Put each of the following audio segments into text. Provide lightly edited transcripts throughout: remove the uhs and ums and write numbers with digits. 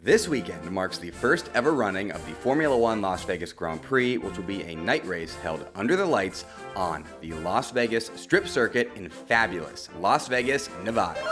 This weekend marks the first ever running of the Formula One Las Vegas Grand Prix, which will be a night race held under the lights on the Las Vegas Strip Circuit in fabulous Las Vegas, Nevada.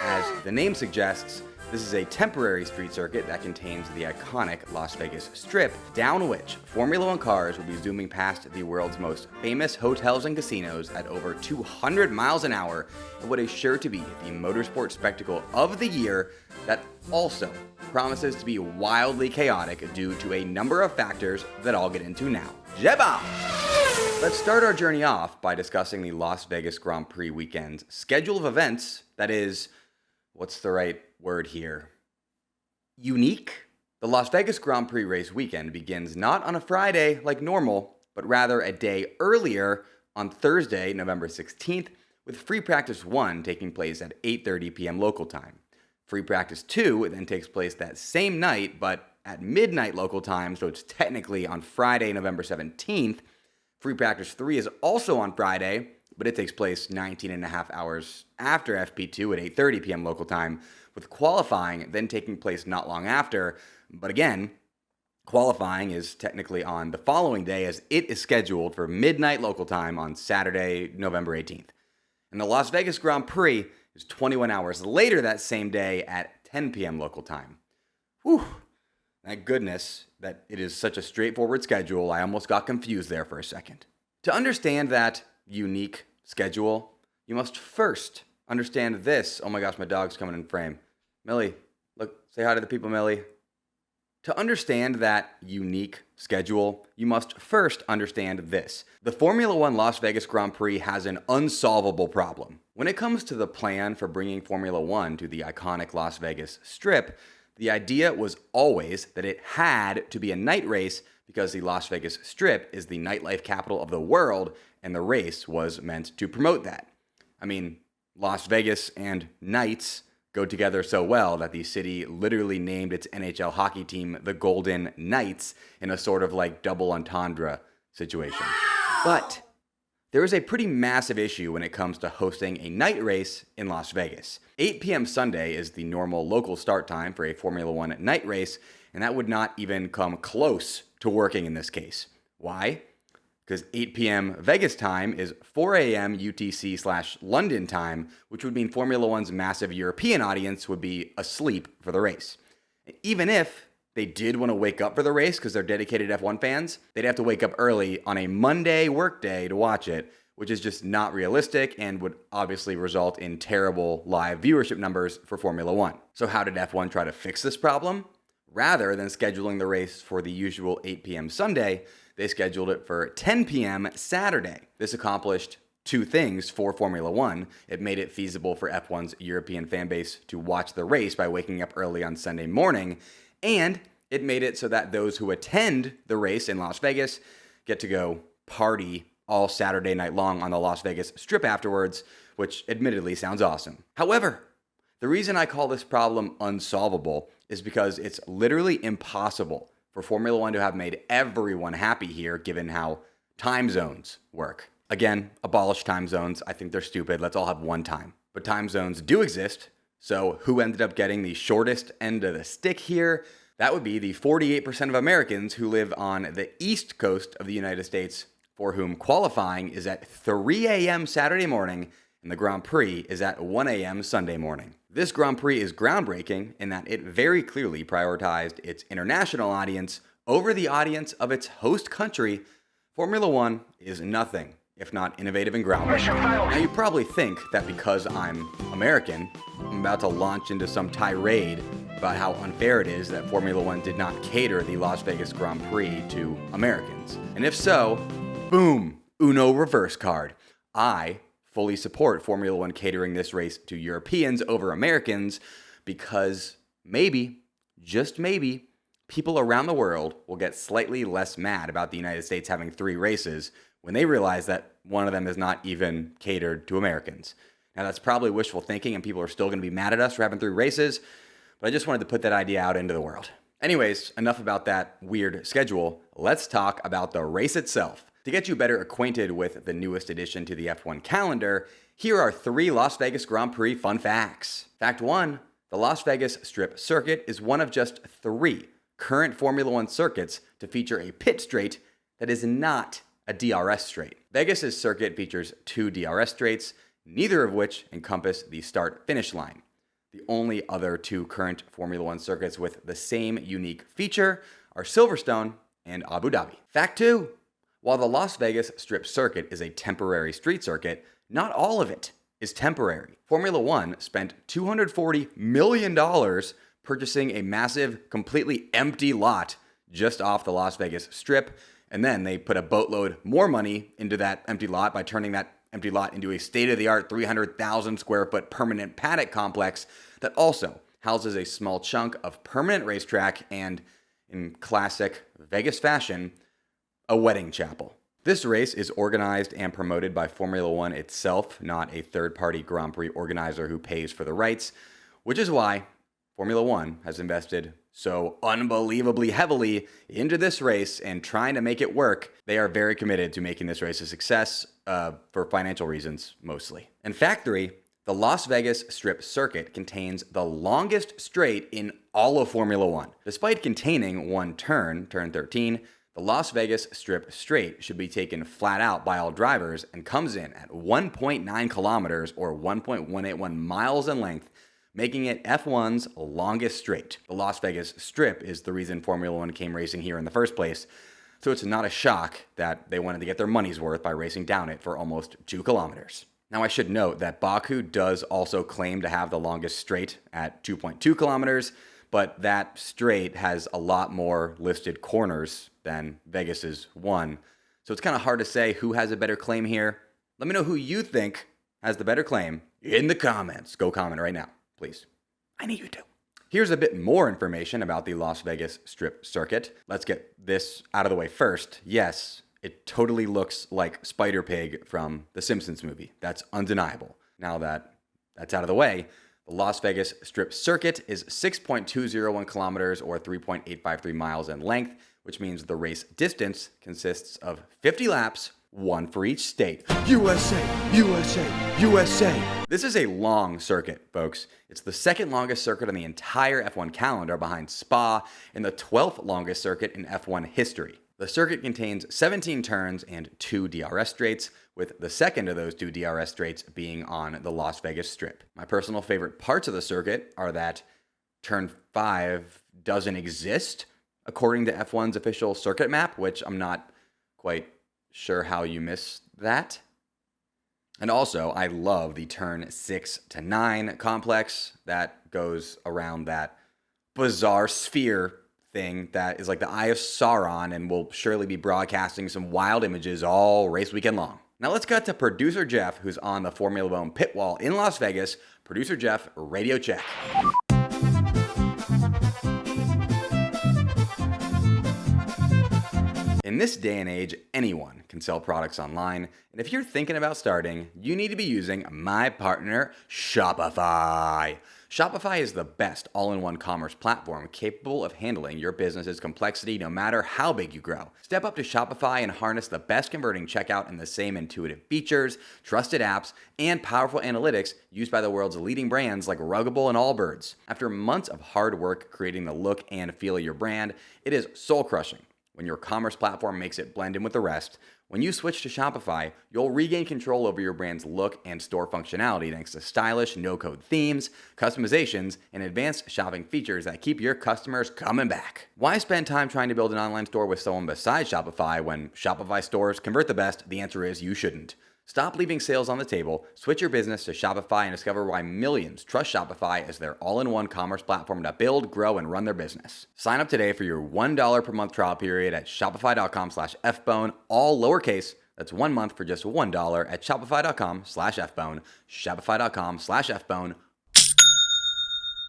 As the name suggests, this is a temporary street circuit that contains the iconic Las Vegas Strip, down which Formula One cars will be zooming past the world's most famous hotels and casinos at over 200 miles an hour in what is sure to be the motorsport spectacle of the year that also promises to be wildly chaotic due to a number of factors that I'll get into now. Jeba! Let's start our journey off by discussing the Las Vegas Grand Prix weekend's schedule of events that is, what's the right word here? Unique? The Las Vegas Grand Prix race weekend begins not on a Friday like normal, but rather a day earlier on Thursday, November 16th, with Free Practice 1 taking place at 8:30 p.m. local time. Free Practice 2 then takes place that same night, but at midnight local time, so it's technically on Friday, November 17th. Free Practice 3 is also on Friday, but it takes place 19 and a half hours after FP2 at 8:30 p.m. local time, with qualifying then taking place not long after. But again, qualifying is technically on the following day as it is scheduled for midnight local time on Saturday, November 18th. And the Las Vegas Grand Prix is 21 hours later that same day at 10 p.m. local time. Whew, thank goodness that it is such a straightforward schedule. I almost got confused there for a second. To understand that unique schedule, you must first understand this. Oh my gosh, my dog's coming in frame. Millie, look, say hi to the people, Millie. To understand that unique schedule, you must first understand this. The Formula One Las Vegas Grand Prix has an unsolvable problem. When it comes to the plan for bringing Formula One to the iconic Las Vegas Strip, the idea was always that it had to be a night race because the Las Vegas Strip is the nightlife capital of the world, and the race was meant to promote that. I mean, Las Vegas and nights go together so well that the city literally named its NHL hockey team the Golden Knights in a sort of like double entendre situation. But there is a pretty massive issue when it comes to hosting a night race in Las Vegas. 8 p.m. Sunday is the normal local start time for a Formula One night race, and that would not even come close to working in this case. Why? Because 8 p.m. Vegas time is 4 a.m. UTC/London time, which would mean Formula One's massive European audience would be asleep for the race. Even if they did want to wake up for the race because they're dedicated F1 fans, they'd have to wake up early on a Monday workday to watch it, which is just not realistic and would obviously result in terrible live viewership numbers for Formula One. So how did F1 try to fix this problem? Rather than scheduling the race for the usual 8 p.m. Sunday, they scheduled it for 10 p.m. Saturday. This accomplished two things for Formula One. It made it feasible for F1's European fan base to watch the race by waking up early on Sunday morning, and it made it so that those who attend the race in Las Vegas get to go party all Saturday night long on the Las Vegas Strip afterwards, which admittedly sounds awesome. However, the reason I call this problem unsolvable is because it's literally impossible for Formula One to have made everyone happy here, given how time zones work. Again, abolish time zones. I think they're stupid. Let's all have one time. But time zones do exist. So who ended up getting the shortest end of the stick here? That would be the 48% of Americans who live on the East Coast of the United States, for whom qualifying is at 3 a.m. Saturday morning and the Grand Prix is at 1 a.m. Sunday morning. This Grand Prix is groundbreaking in that it very clearly prioritized its international audience over the audience of its host country. Formula One is nothing if not innovative and groundbreaking. Now you probably think that because I'm American, I'm about to launch into some tirade about how unfair it is that Formula One did not cater the Las Vegas Grand Prix to Americans. And if so, boom, Uno reverse card. I fully support Formula One catering this race to Europeans over Americans because maybe, just maybe, people around the world will get slightly less mad about the United States having 3 races when they realize that one of them is not even catered to Americans. Now that's probably wishful thinking and people are still going to be mad at us for having 3 races, but I just wanted to put that idea out into the world. Anyways, enough about that weird schedule. Let's talk about the race itself. To get you better acquainted with the newest addition to the F1 calendar, here are 3 Las Vegas Grand Prix fun facts. Fact 1, The Las Vegas Strip Circuit is one of just 3 current Formula One circuits to feature a pit straight that is not a DRS straight. Vegas's circuit features 2 DRS straights, neither of which encompass the start-finish line. The only other 2 current Formula One circuits with the same unique feature are Silverstone and Abu Dhabi. Fact 2. While the Las Vegas Strip Circuit is a temporary street circuit, not all of it is temporary. Formula One spent $240 million purchasing a massive, completely empty lot just off the Las Vegas Strip, and then they put a boatload more money into that empty lot by turning that empty lot into a state-of-the-art 300,000 square foot permanent paddock complex that also houses a small chunk of permanent racetrack and, in classic Vegas fashion, a wedding chapel. This race is organized and promoted by Formula One itself, not a third-party Grand Prix organizer who pays for the rights, which is why Formula One has invested so unbelievably heavily into this race and trying to make it work. They are very committed to making this race a success for financial reasons, mostly. And fact 3, the Las Vegas Strip Circuit contains the longest straight in all of Formula One. Despite containing one turn 13, the Las Vegas Strip Straight should be taken flat out by all drivers and comes in at 1.9 kilometers or 1.181 miles in length, making it F1's longest straight. The Las Vegas Strip is the reason Formula One came racing here in the first place, so it's not a shock that they wanted to get their money's worth by racing down it for almost 2 kilometers. Now I should note that Baku does also claim to have the longest straight at 2.2 kilometers, but that straight has a lot more listed corners than Vegas's one. So it's kind of hard to say who has a better claim here. Let me know who you think has the better claim in the comments. Go comment right now, please. I need you to. Here's a bit more information about the Las Vegas Strip Circuit. Let's get this out of the way first. Yes, it totally looks like Spider-Pig from the Simpsons movie. That's undeniable. Now that that's out of the way, the Las Vegas Strip Circuit is 6.201 kilometers or 3.853 miles in length, which means the race distance consists of 50 laps, one for each state. USA, USA, USA. This is a long circuit, folks. It's the second longest circuit on the entire F1 calendar behind Spa and the 12th longest circuit in F1 history. The circuit contains 17 turns and 2 DRS straights, with the second of those 2 DRS straights being on the Las Vegas Strip. My personal favorite parts of the circuit are that turn 5 doesn't exist according to F1's official circuit map, which I'm not quite sure how you miss that. And also, I love the turn 6 to 9 complex that goes around that bizarre sphere thing that is like the Eye of Sauron and will surely be broadcasting some wild images all race weekend long. Now let's cut to producer Jeff, who's on the Formula One pit wall in Las Vegas. Producer Jeff, radio check. In this day and age, anyone can sell products online, and if you're thinking about starting, you need to be using my partner, Shopify. Shopify is the best all-in-one commerce platform capable of handling your business's complexity no matter how big you grow. Step up to Shopify and harness the best converting checkout and the same intuitive features, trusted apps, and powerful analytics used by the world's leading brands like Ruggable and Allbirds. After months of hard work creating the look and feel of your brand, it is soul-crushing when your commerce platform makes it blend in with the rest. When you switch to Shopify, you'll regain control over your brand's look and store functionality thanks to stylish, no-code themes, customizations, and advanced shopping features that keep your customers coming back. Why spend time trying to build an online store with someone besides Shopify when Shopify stores convert the best? The answer is you shouldn't. Stop leaving sales on the table, switch your business to Shopify, and discover why millions trust Shopify as their all-in-one commerce platform to build, grow, and run their business. Sign up today for your $1 per month trial period at shopify.com/fbone, all lowercase. That's 1 month for just $1 at shopify.com/fbone, shopify.com/fbone.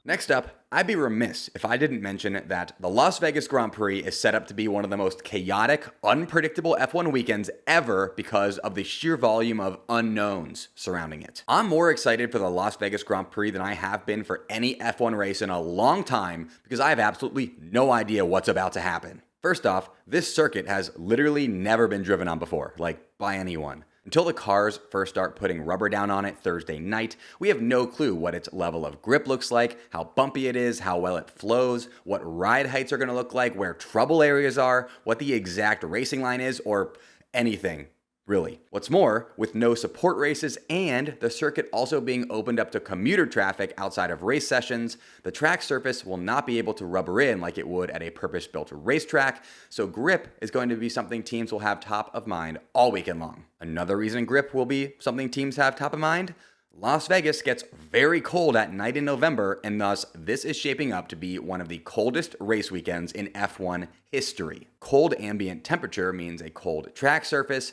Next up, I'd be remiss if I didn't mention that the Las Vegas Grand Prix is set up to be one of the most chaotic, unpredictable F1 weekends ever because of the sheer volume of unknowns surrounding it. I'm more excited for the Las Vegas Grand Prix than I have been for any F1 race in a long time because I have absolutely no idea what's about to happen. First off, this circuit has literally never been driven on before, like by anyone. Until the cars first start putting rubber down on it Thursday night, we have no clue what its level of grip looks like, how bumpy it is, how well it flows, what ride heights are going to look like, where trouble areas are, what the exact racing line is, or anything. Really. What's more, with no support races and the circuit also being opened up to commuter traffic outside of race sessions, the track surface will not be able to rubber in like it would at a purpose-built racetrack, so grip is going to be something teams will have top of mind all weekend long. Another reason grip will be something teams have top of mind: Las Vegas gets very cold at night in November, and thus this is shaping up to be one of the coldest race weekends in F1 history. Cold ambient temperature means a cold track surface,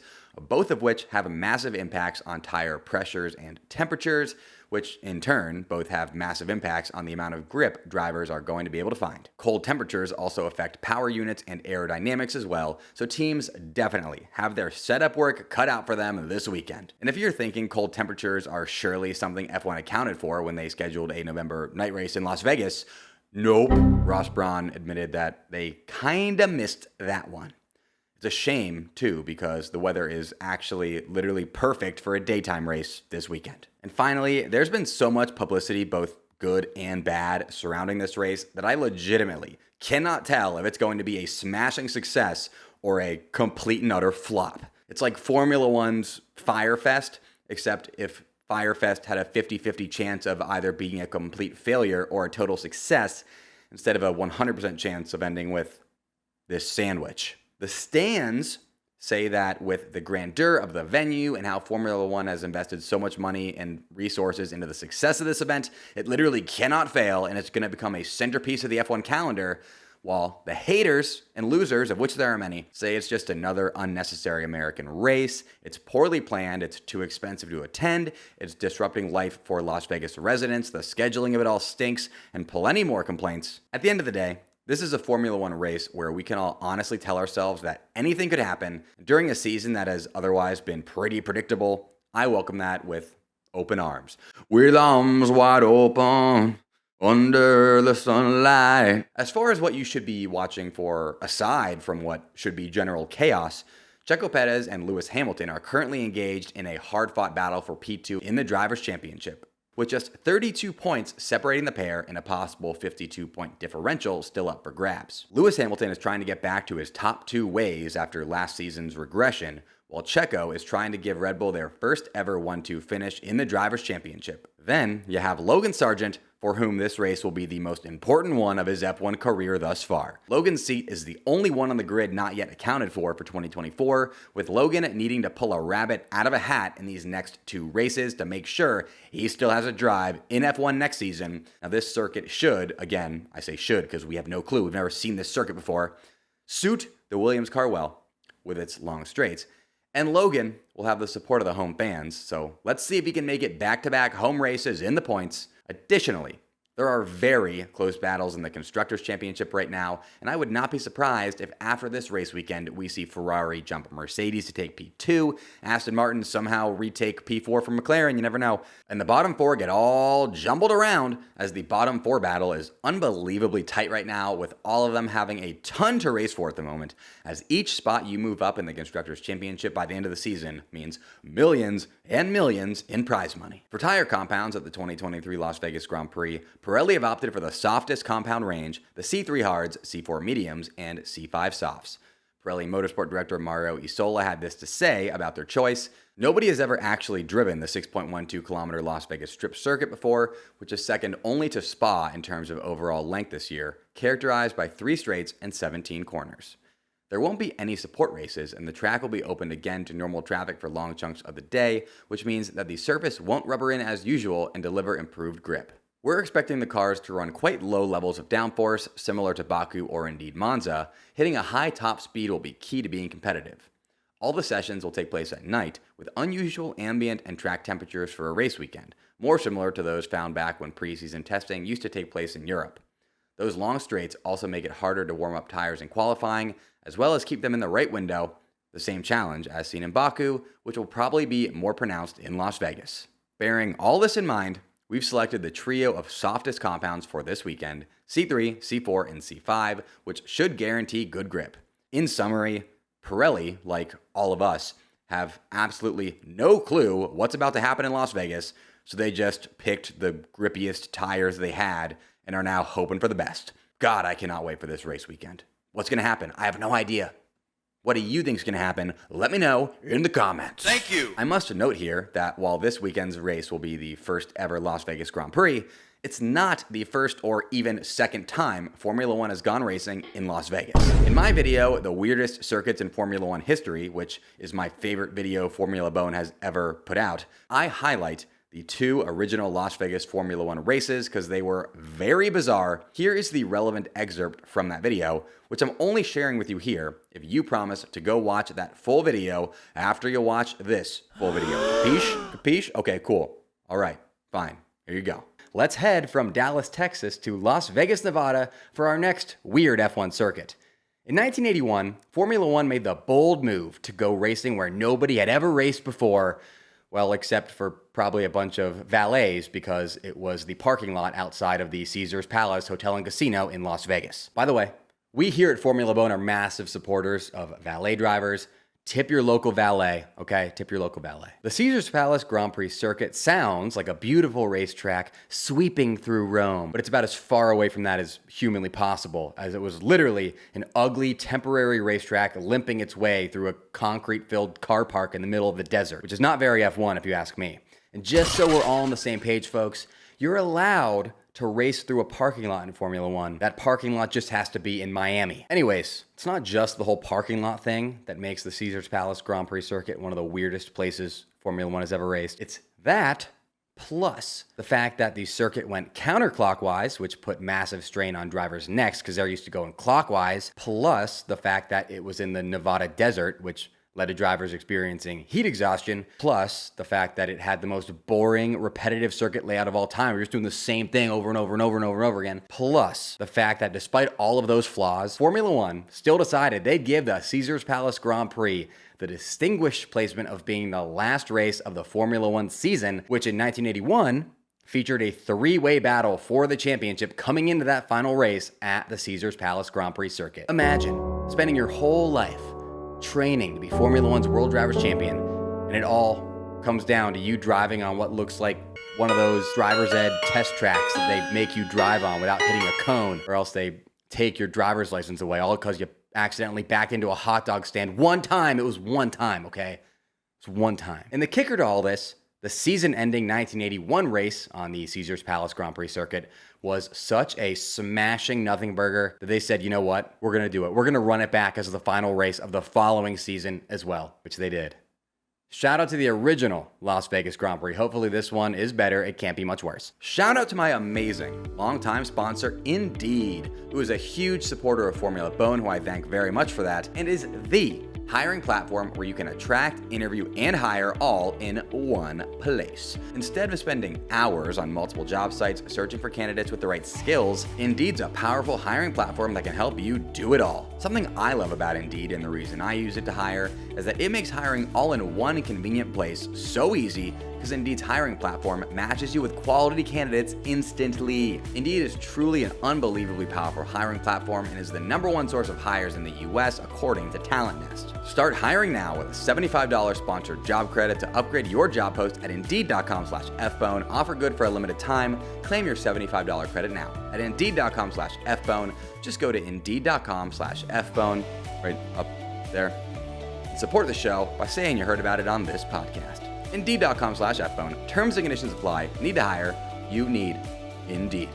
both of which have massive impacts on tire pressures and temperatures, which in turn both have massive impacts on the amount of grip drivers are going to be able to find. Cold temperatures also affect power units and aerodynamics as well, so teams definitely have their setup work cut out for them this weekend. And if you're thinking cold temperatures are surely something F1 accounted for when they scheduled a November night race in Las Vegas, nope. Ross Brawn admitted that they kinda missed that one. It's a shame, too, because the weather is actually literally perfect for a daytime race this weekend. And finally, there's been so much publicity, both good and bad, surrounding this race that I legitimately cannot tell if it's going to be a smashing success or a complete and utter flop. It's like Formula One's Firefest, except if Firefest had a 50-50 chance of either being a complete failure or a total success, instead of a 100% chance of ending with this sandwich. The stands say that with the grandeur of the venue and how Formula One has invested so much money and resources into the success of this event, it literally cannot fail, and it's going to become a centerpiece of the F1 calendar, while the haters and losers, of which there are many, say it's just another unnecessary American race, it's poorly planned, it's too expensive to attend, it's disrupting life for Las Vegas residents, the scheduling of it all stinks, and plenty more complaints. At the end of the day, this is a Formula One race where we can all honestly tell ourselves that anything could happen during a season that has otherwise been pretty predictable. I welcome that with open arms. With arms wide open under the sunlight. As far as what you should be watching for, aside from what should be general chaos, Checo Perez and Lewis Hamilton are currently engaged in a hard-fought battle for P2 in the Drivers' Championship, with just 32 points separating the pair and a possible 52-point differential still up for grabs. Lewis Hamilton is trying to get back to his top two ways after last season's regression, while Checo is trying to give Red Bull their first ever 1-2 finish in the Drivers' Championship. Then you have Logan Sargent, for whom this race will be the most important one of his F1 career thus far. Logan's seat is the only one on the grid not yet accounted for 2024, with Logan needing to pull a rabbit out of a hat in these next two races to make sure he still has a drive in F1 next season. Now this circuit should, again, I say should because we have no clue, we've never seen this circuit before, suit the Williams car well with its long straights. And Logan will have the support of the home fans, so let's see if he can make it back-to-back home races in the points. Additionally, there are very close battles in the Constructors' Championship right now, and I would not be surprised if after this race weekend we see Ferrari jump Mercedes to take P2, Aston Martin somehow retake P4 from McLaren, you never know, and the bottom four get all jumbled around as the bottom four battle is unbelievably tight right now, with all of them having a ton to race for at the moment, as each spot you move up in the Constructors' Championship by the end of the season means millions and millions in prize money. For tire compounds at the 2023 Las Vegas Grand Prix, Pirelli have opted for the softest compound range, the C3 hards, C4 mediums, and C5 softs. Pirelli Motorsport Director Mario Isola had this to say about their choice: "Nobody has ever actually driven the 6.12 kilometer Las Vegas Strip circuit before, which is second only to Spa in terms of overall length this year, characterized by 3 straights and 17 corners. There won't be any support races, and the track will be opened again to normal traffic for long chunks of the day, which means that the surface won't rubber in as usual and deliver improved grip. We're expecting the cars to run quite low levels of downforce, similar to Baku or indeed Monza. Hitting a high top speed will be key to being competitive. All the sessions will take place at night, with unusual ambient and track temperatures for a race weekend, more similar to those found back when preseason testing used to take place in Europe. Those long straights also make it harder to warm up tires in qualifying, as well as keep them in the right window, the same challenge as seen in Baku, which will probably be more pronounced in Las Vegas. Bearing all this in mind, we've selected the trio of softest compounds for this weekend: C3, C4, and C5, which should guarantee good grip. In summary, Pirelli, like all of us, have absolutely no clue what's about to happen in Las Vegas, so they just picked the grippiest tires they had and are now hoping for the best. God, I cannot wait for this race weekend. What's going to happen? I have no idea. What do you think is going to happen? Let me know in the comments. Thank you. I must note here that while this weekend's race will be the first ever Las Vegas Grand Prix, it's not the first or even second time Formula One has gone racing in Las Vegas. In my video, The Weirdest Circuits in Formula One History, which is my favorite video Formula Bolen has ever put out, I highlight the two original Las Vegas Formula One races because they were very bizarre. Here is the relevant excerpt from that video, which I'm only sharing with you here if you promise to go watch that full video after you watch this full video. Capiche? Capiche? Okay, cool. All right, fine. Here you go. Let's head from Dallas, Texas to Las Vegas, Nevada for our next weird F1 circuit. In 1981, Formula One made the bold move to go racing where nobody had ever raced before, well, except for probably a bunch of valets because it was the parking lot outside of the Caesars Palace Hotel and Casino in Las Vegas. By the way, we here at Formula Bolen are massive supporters of valet drivers. Tip your local valet, okay? Tip your local valet. The Caesars Palace Grand Prix circuit sounds like a beautiful racetrack sweeping through Rome, but it's about as far away from that as humanly possible, as it was literally an ugly temporary racetrack limping its way through a concrete-filled car park in the middle of the desert, which is not very F1 if you ask me. And just so we're all on the same page, folks, you're allowed to race through a parking lot in Formula One. That parking lot just has to be in Miami. Anyways, it's not just the whole parking lot thing that makes the Caesars Palace Grand Prix circuit one of the weirdest places Formula One has ever raced. It's that, plus the fact that the circuit went counterclockwise, which put massive strain on drivers' necks because they're used to going clockwise, plus the fact that it was in the Nevada desert, which led to drivers experiencing heat exhaustion, plus the fact that it had the most boring, repetitive circuit layout of all time. We're just doing the same thing over and over and over and over and over again. Plus the fact that despite all of those flaws, Formula One still decided they'd give the Caesars Palace Grand Prix the distinguished placement of being the last race of the Formula One season, which in 1981 featured a three-way battle for the championship coming into that final race at the Caesars Palace Grand Prix circuit. Imagine spending your whole life training to be Formula One's World Drivers' Champion, and it all comes down to you driving on what looks like one of those driver's ed test tracks that they make you drive on without hitting a cone, or else they take your driver's license away, all because you accidentally backed into a hot dog stand one time. It was one time, okay? It's one time. And the kicker to all this, the season-ending 1981 race on the Caesars Palace Grand Prix circuit was such a smashing nothing burger that they said, you know what, we're going to do it. We're going to run it back as the final race of the following season as well, which they did. Shout out to the original Las Vegas Grand Prix. Hopefully this one is better. It can't be much worse. Shout out to my amazing longtime sponsor, Indeed, who is a huge supporter of Formula Bolen, who I thank very much for that, and is the hiring platform where you can attract, interview, and hire all in one place. Instead of spending hours on multiple job sites searching for candidates with the right skills, Indeed's a powerful hiring platform that can help you do it all. Something I love about Indeed, and the reason I use it to hire, is that it makes hiring all in one convenient place so easy, because Indeed's hiring platform matches you with quality candidates instantly. Indeed is truly an unbelievably powerful hiring platform and is the #1 source of hires in the US according to Talent Nest. Start hiring now with a $75 sponsored job credit to upgrade your job post at Indeed.com/FBone. Offer good for a limited time. Claim your $75 credit now at Indeed.com/FBone. Just go to Indeed.com/FBone right up there and support the show by saying you heard about it on this podcast. Indeed.com/FBone. Terms and conditions apply. Need to hire? You need Indeed.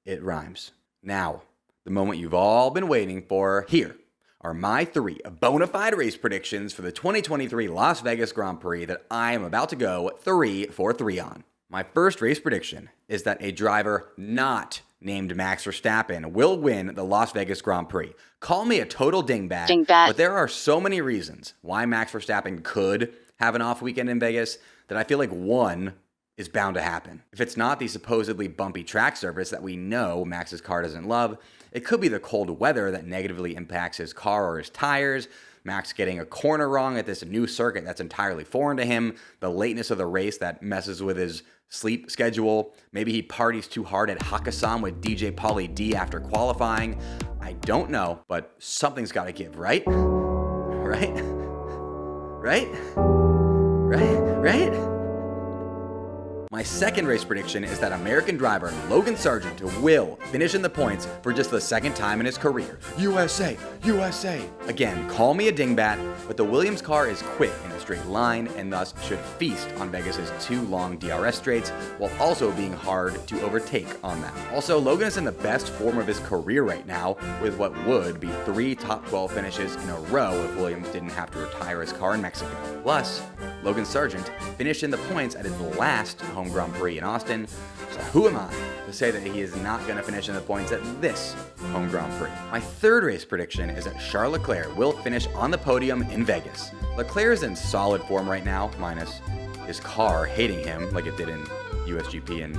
It rhymes. Now, the moment you've all been waiting for. Here are my 3 bona fide race predictions for the 2023 Las Vegas Grand Prix that I am about to go 3 for 3 on. My first race prediction is that a driver not named Max Verstappen will win the Las Vegas Grand Prix. Call me a total dingbat, but there are so many reasons why Max Verstappen could have an off weekend in Vegas that I feel like one is bound to happen. If it's not the supposedly bumpy track surface that we know Max's car doesn't love, it could be the cold weather that negatively impacts his car or his tires, Max getting a corner wrong at this new circuit that's entirely foreign to him, the lateness of the race that messes with his sleep schedule, maybe he parties too hard at Hakkasan with DJ Pauly D after qualifying. I don't know, but something's got to give, right? Right? Right? Right? My second race prediction is that American driver Logan Sargent will finish in the points for just the second time in his career. USA, USA. Again, call me a dingbat, but the Williams car is quick in a straight line and thus should feast on Vegas's 2 long DRS straights while also being hard to overtake on them. Also, Logan is in the best form of his career right now with what would be 3 top 12 finishes in a row if Williams didn't have to retire his car in Mexico. Plus, Logan Sargent finished in the points at his last home Grand Prix in Austin, so who am I to say that he is not going to finish in the points at this home Grand Prix? My third race prediction is that Charles Leclerc will finish on the podium in Vegas. Leclerc is in solid form right now, minus his car hating him like it did in USGP in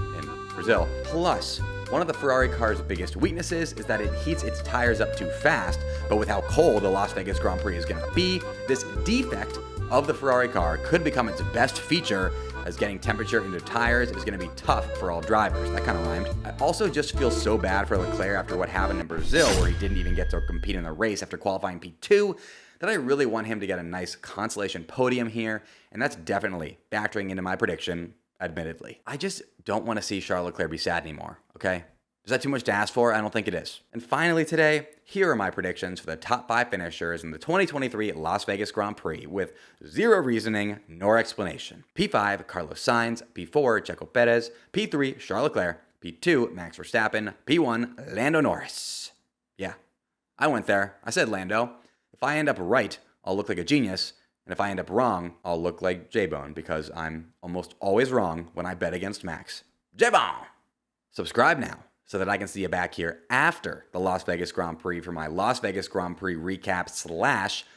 Brazil. Plus, one of the Ferrari car's biggest weaknesses is that it heats its tires up too fast, but with how cold the Las Vegas Grand Prix is going to be, this defect of the Ferrari car could become its best feature, as getting temperature into tires is going to be tough for all drivers. That kind of rhymed. I also just feel so bad for Leclerc after what happened in Brazil, where he didn't even get to compete in the race after qualifying P2, that I really want him to get a nice consolation podium here, and that's definitely factoring into my prediction, admittedly. I just don't want to see Charles Leclerc be sad anymore, okay? Is that too much to ask for? I don't think it is. And finally today, here are my predictions for the top 5 finishers in the 2023 Las Vegas Grand Prix with zero reasoning nor explanation. P5, Carlos Sainz. P4, Checo Perez. P3, Charles Leclerc. P2, Max Verstappen. P1, Lando Norris. Yeah, I went there. I said Lando. If I end up right, I'll look like a genius. And if I end up wrong, I'll look like J-Bone because I'm almost always wrong when I bet against Max. J-Bone! Subscribe now, so that I can see you back here after the Las Vegas Grand Prix for my Las Vegas Grand Prix recap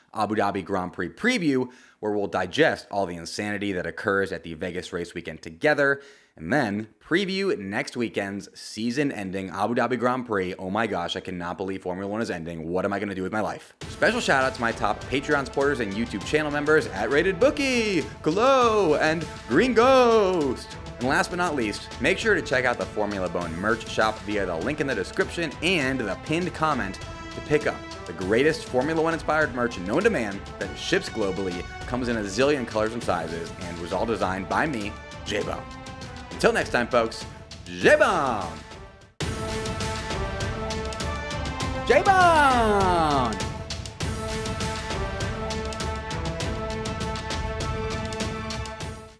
/ Abu Dhabi Grand Prix preview, where we'll digest all the insanity that occurs at the Vegas race weekend together, and then preview next weekend's season-ending Abu Dhabi Grand Prix. Oh my gosh, I cannot believe Formula 1 is ending. What am I going to do with my life? Special shout out to my top Patreon supporters and YouTube channel members at Rated Bookie, Glow, and Green Ghost. And last but not least, make sure to check out the Formula Bone merch shop via the link in the description and the pinned comment to pick up the greatest Formula 1 inspired merch known to man that ships globally, comes in a zillion colors and sizes, and was all designed by me, J-Bone. Until next time, folks, J-Bone! J-Bone!